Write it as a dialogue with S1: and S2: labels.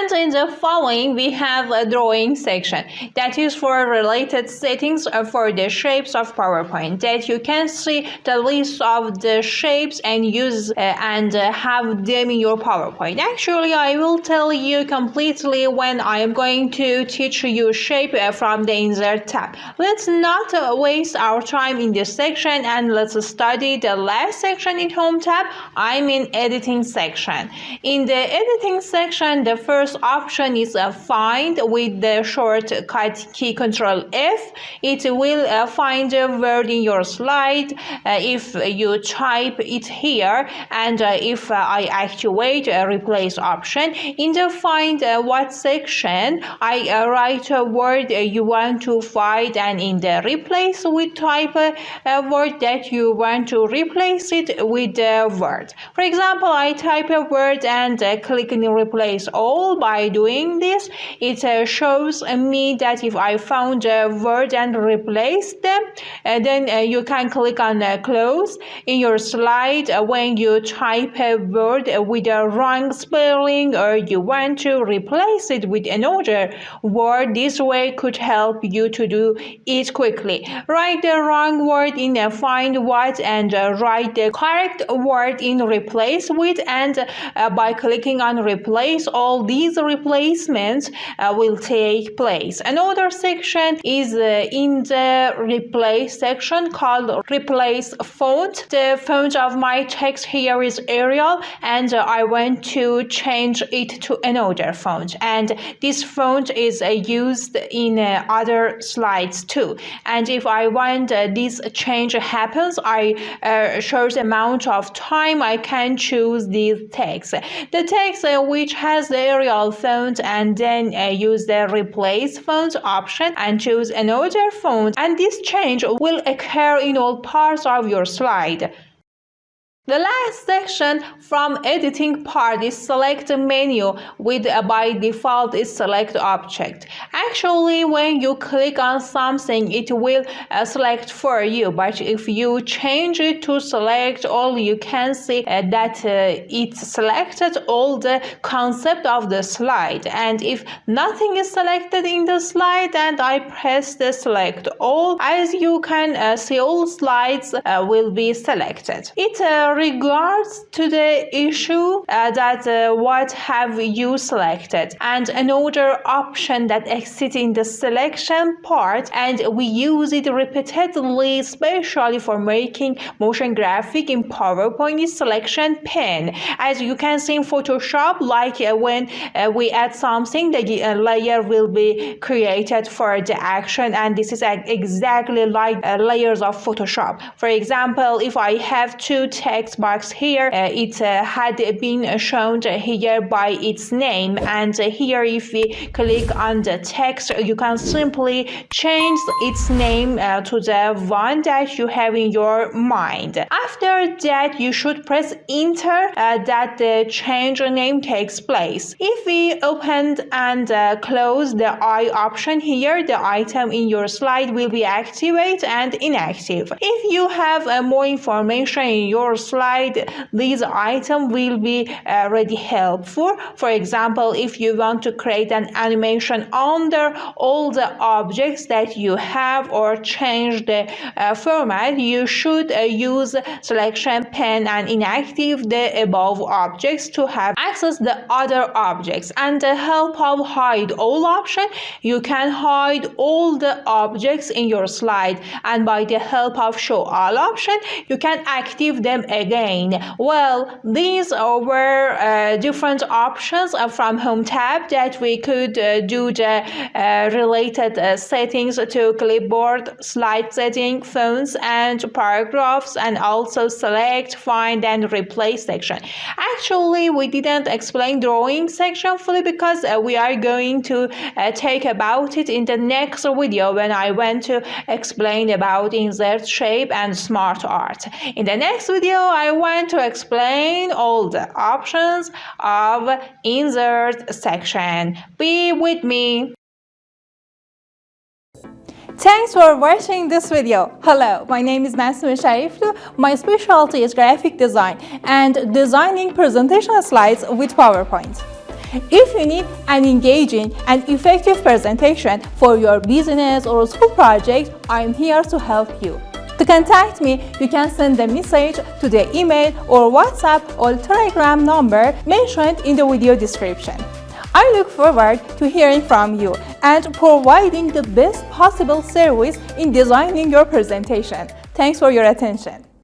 S1: And in the following, we have a drawing section that is for related settings for the shapes of PowerPoint, that you can see the list of the shapes and use and have them in your PowerPoint. Actually, I will tell you completely when I am going to teach you shape from the Insert tab. Let's not waste our time in this section, and let's study the last section in Home tab. I'm in Editing section. In the Editing section, the first option is Find with the shortcut key Control F. It will find a word in your slide if you type it here, and if I activate a Replace option. In the Find What section, I write a word you want to find, and in the Replace, we type a word that you want to replace it with the word. For example, I type a word and click in Replace All. By doing this, it shows me that if I found a word and replace them, then you can click on Close. In your slide, when you type a word with a wrong spelling or you want to replace it with another word, this way could help you to do it quickly. Write the wrong word in Find What and write the correct word in Replace With, and by clicking on Replace All, these replacements will take place. Another section is in the Replace section called Replace Font. The font of my text here is Arial, and I want to change it to another font, and this font is used in other slides too. And if I want this change happens, I short amount of time I can choose this text. The text which has the Arial font, and then use the Replace Font option and choose another font, and this change will occur in all parts of your slide. The last section from editing part is select menu with by default is select object. Actually, when you click on something, it will select for you, but if you change it to select all, you can see that it selected all the concept of the slide. And if nothing is selected in the slide and I press the select all, as you can see, all slides will be selected. It regards to the issue that what have you selected, and another option that exists in the selection part, and we use it repeatedly, especially for making motion graphic in PowerPoint, is Selection Pane. As you can see in Photoshop, like when we add something, the layer will be created for the action, and this is exactly like layers of Photoshop. For example, if I have two text box here, it had been shown here by its name, and here if we click on the text, you can simply change its name to the one that you have in your mind. After that, you should press enter that the change name takes place. If we open and close the I option here, the item in your slide will be activated and inactive. If you have more information in your slide, these items will be really helpful. For example, if you want to create an animation under all the objects that you have or change the format, you should use Selection Pane and inactive the above objects to have access the other objects. And the help of hide all option, you can hide all the objects in your slide, and by the help of show all option, you can active them again. Well, these were different options from Home tab that we could do the related settings to clipboard, slide setting, fonts and paragraphs, and also select, find and replace section. Actually, we didn't explain drawing section fully because we are going to take about it in the next video when I want to explain about insert, shape and smart art. In the next video, I want to explain all the options of insert section. Be with me. Thanks for watching this video. Hello, my name is Masterclass. My specialty is graphic design and designing presentation slides with PowerPoint. If you need an engaging and effective presentation for your business or school project, I'm here to help you. To contact me, you can send a message to the email or WhatsApp or Telegram number mentioned in the video description. I look forward to hearing from you and providing the best possible service in designing your presentation. Thanks for your attention.